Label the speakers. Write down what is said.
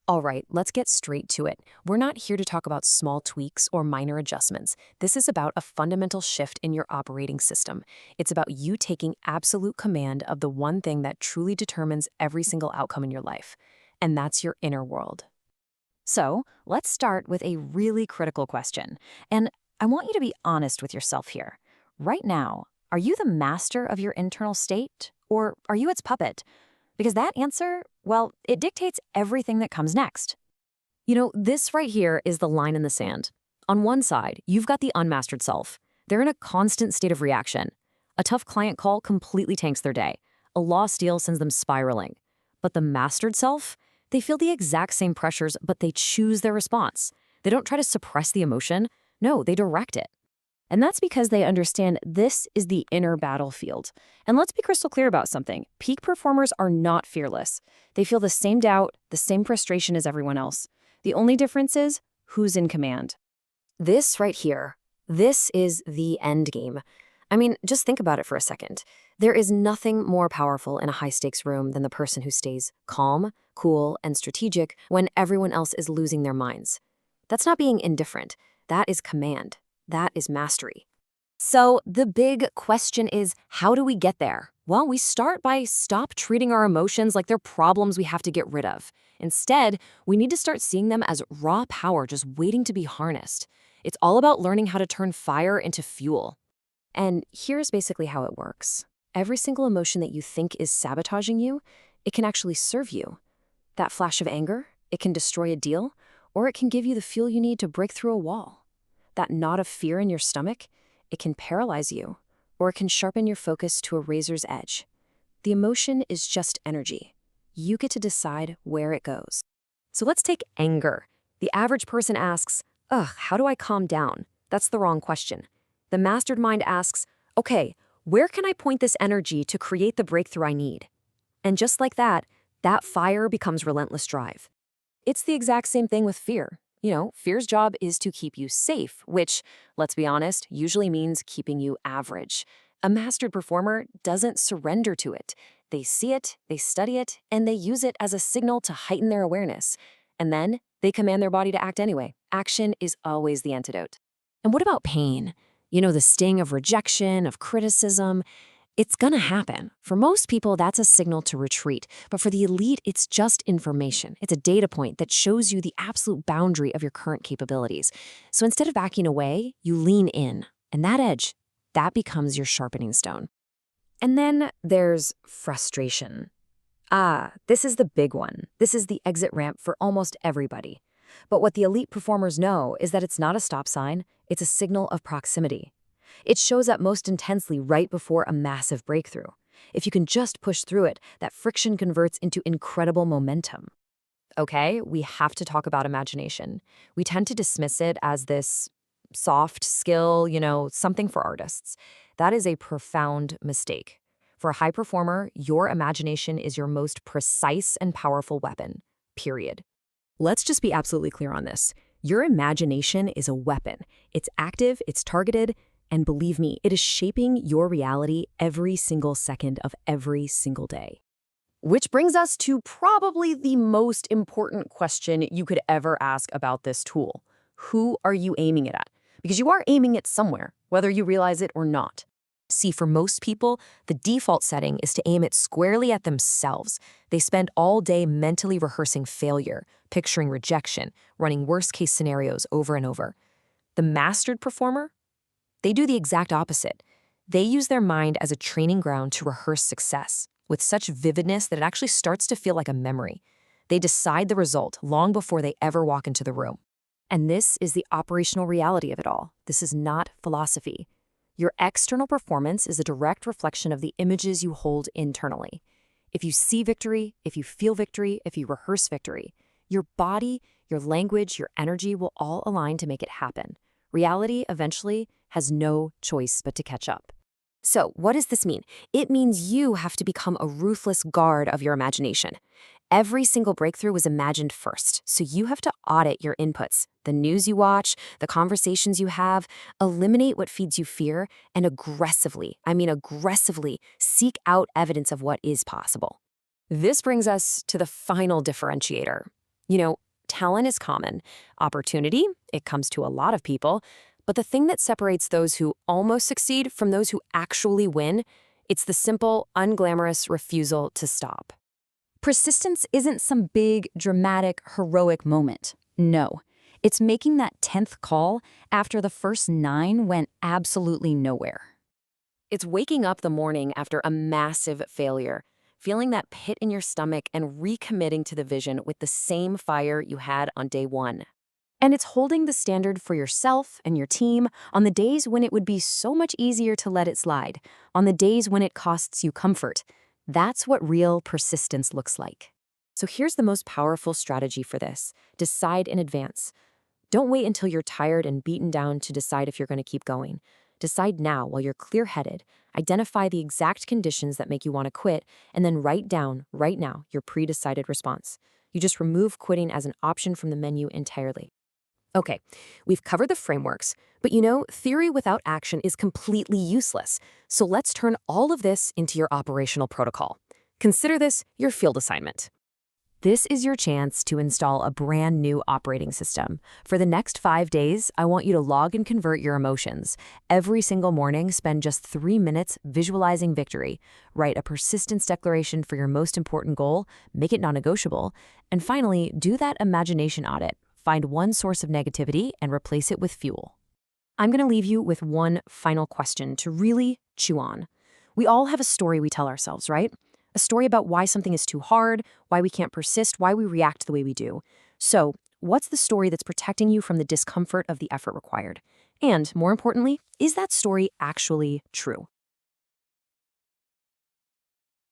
Speaker 1: All right, let's get straight to it. We're not here to talk about small tweaks or minor adjustments. This is about a fundamental shift in your operating system. It's about you taking absolute command of the one thing that truly determines every single outcome in your life, and that's your inner world. So, let's start with a really critical question. And I want you to be honest with yourself here. Right now, are you the master of your internal state, or are you its puppet? Because that answer, well, it dictates everything that comes next. This right here is the line in the sand. On one side, you've got the unmastered self. They're in a constant state of reaction. A tough client call completely tanks their day. A lost deal sends them spiraling. But the mastered self, they feel the exact same pressures, but they choose their response. They don't try to suppress the emotion. No, they direct it. And that's because they understand this is the inner battlefield. And let's be crystal clear about something. Peak performers are not fearless. They feel the same doubt, the same frustration as everyone else. The only difference is who's in command. This right here, this is the end game. I mean, just think about it for a second. There is nothing more powerful in a high-stakes room than the person who stays calm, cool, and strategic when everyone else is losing their minds. That's not being indifferent. That is command. That is mastery. So the big question is, how do we get there? Well, we start by stop treating our emotions like they're problems we have to get rid of. Instead, we need to start seeing them as raw power just waiting to be harnessed. It's all about learning how to turn fire into fuel. And here's basically how it works. Every single emotion that you think is sabotaging you, it can actually serve you. That flash of anger, it can destroy a deal, or it can give you the fuel you need to break through a wall. That knot of fear in your stomach, it can paralyze you, or it can sharpen your focus to a razor's edge. The emotion is just energy. You get to decide where it goes. So let's take anger. The average person asks, how do I calm down? That's the wrong question. The mastered mind asks, okay, where can I point this energy to create the breakthrough I need? And just like that fire becomes relentless drive. It's the exact same thing with fear. Fear's job is to keep you safe, which, let's be honest, usually means keeping you average. A mastered performer doesn't surrender to it. They see it, they study it, and they use it as a signal to heighten their awareness. And then they command their body to act anyway. Action is always the antidote. And what about pain? The sting of rejection, of criticism. It's gonna happen. For most people, that's a signal to retreat. But for the elite, it's just information. It's a data point that shows you the absolute boundary of your current capabilities. So instead of backing away, you lean in. And that edge, that becomes your sharpening stone. And then there's frustration. This is the big one. This is the exit ramp for almost everybody. But what the elite performers know is that it's not a stop sign, it's a signal of proximity. It shows up most intensely right before a massive breakthrough. If you can just push through it, that friction converts into incredible momentum. Okay, we have to talk about imagination. We tend to dismiss it as this soft skill, something for artists. That is a profound mistake. For a high performer, your imagination is your most precise and powerful weapon, period. Let's just be absolutely clear on this. Your imagination is a weapon. It's active, it's targeted, and believe me, it is shaping your reality every single second of every single day. Which brings us to probably the most important question you could ever ask about this tool. Who are you aiming it at? Because you are aiming it somewhere, whether you realize it or not. See, for most people, the default setting is to aim it squarely at themselves. They spend all day mentally rehearsing failure, picturing rejection, running worst-case scenarios over and over. The mastered performer? They do the exact opposite. They use their mind as a training ground to rehearse success, with such vividness that it actually starts to feel like a memory. They decide the result long before they ever walk into the room. And this is the operational reality of it all. This is not philosophy. Your external performance is a direct reflection of the images you hold internally. If you see victory, if you feel victory, if you rehearse victory, your body, your language, your energy will all align to make it happen. Reality, eventually, has no choice but to catch up. So, what does this mean? It means you have to become a ruthless guard of your imagination. Every single breakthrough was imagined first, so you have to audit your inputs, the news you watch, the conversations you have, eliminate what feeds you fear, and aggressively seek out evidence of what is possible. This brings us to the final differentiator, You know, talent is common. Opportunity, it comes to a lot of people. But the thing that separates those who almost succeed from those who actually win, it's the simple, unglamorous refusal to stop.
Speaker 2: Persistence isn't some big, dramatic, heroic moment. No. It's making that 10th call after the first 9 went absolutely nowhere.
Speaker 1: It's waking up the morning after a massive failure, feeling that pit in your stomach and recommitting to the vision with the same fire you had on day one. And it's holding the standard for yourself and your team on the days when it would be so much easier to let it slide, on the days when it costs you comfort. That's what real persistence looks like. So here's the most powerful strategy for this. Decide in advance. Don't wait until you're tired and beaten down to decide if you're going to keep going. Decide now while you're clear-headed. Identify the exact conditions that make you want to quit, and then write down, right now, your pre-decided response. You just remove quitting as an option from the menu entirely. Okay, we've covered the frameworks, but theory without action is completely useless. So let's turn all of this into your operational protocol. Consider this your field assignment. This is your chance to install a brand new operating system. For the next 5 days, I want you to log and convert your emotions. Every single morning, spend just 3 minutes visualizing victory. Write a persistence declaration for your most important goal, make it non-negotiable, and finally, do that imagination audit. Find one source of negativity and replace it with fuel. I'm going to leave you with one final question to really chew on. We all have a story we tell ourselves, right? A story about why something is too hard, why we can't persist, why we react the way we do. So, what's the story that's protecting you from the discomfort of the effort required? And, more importantly, is that story actually true?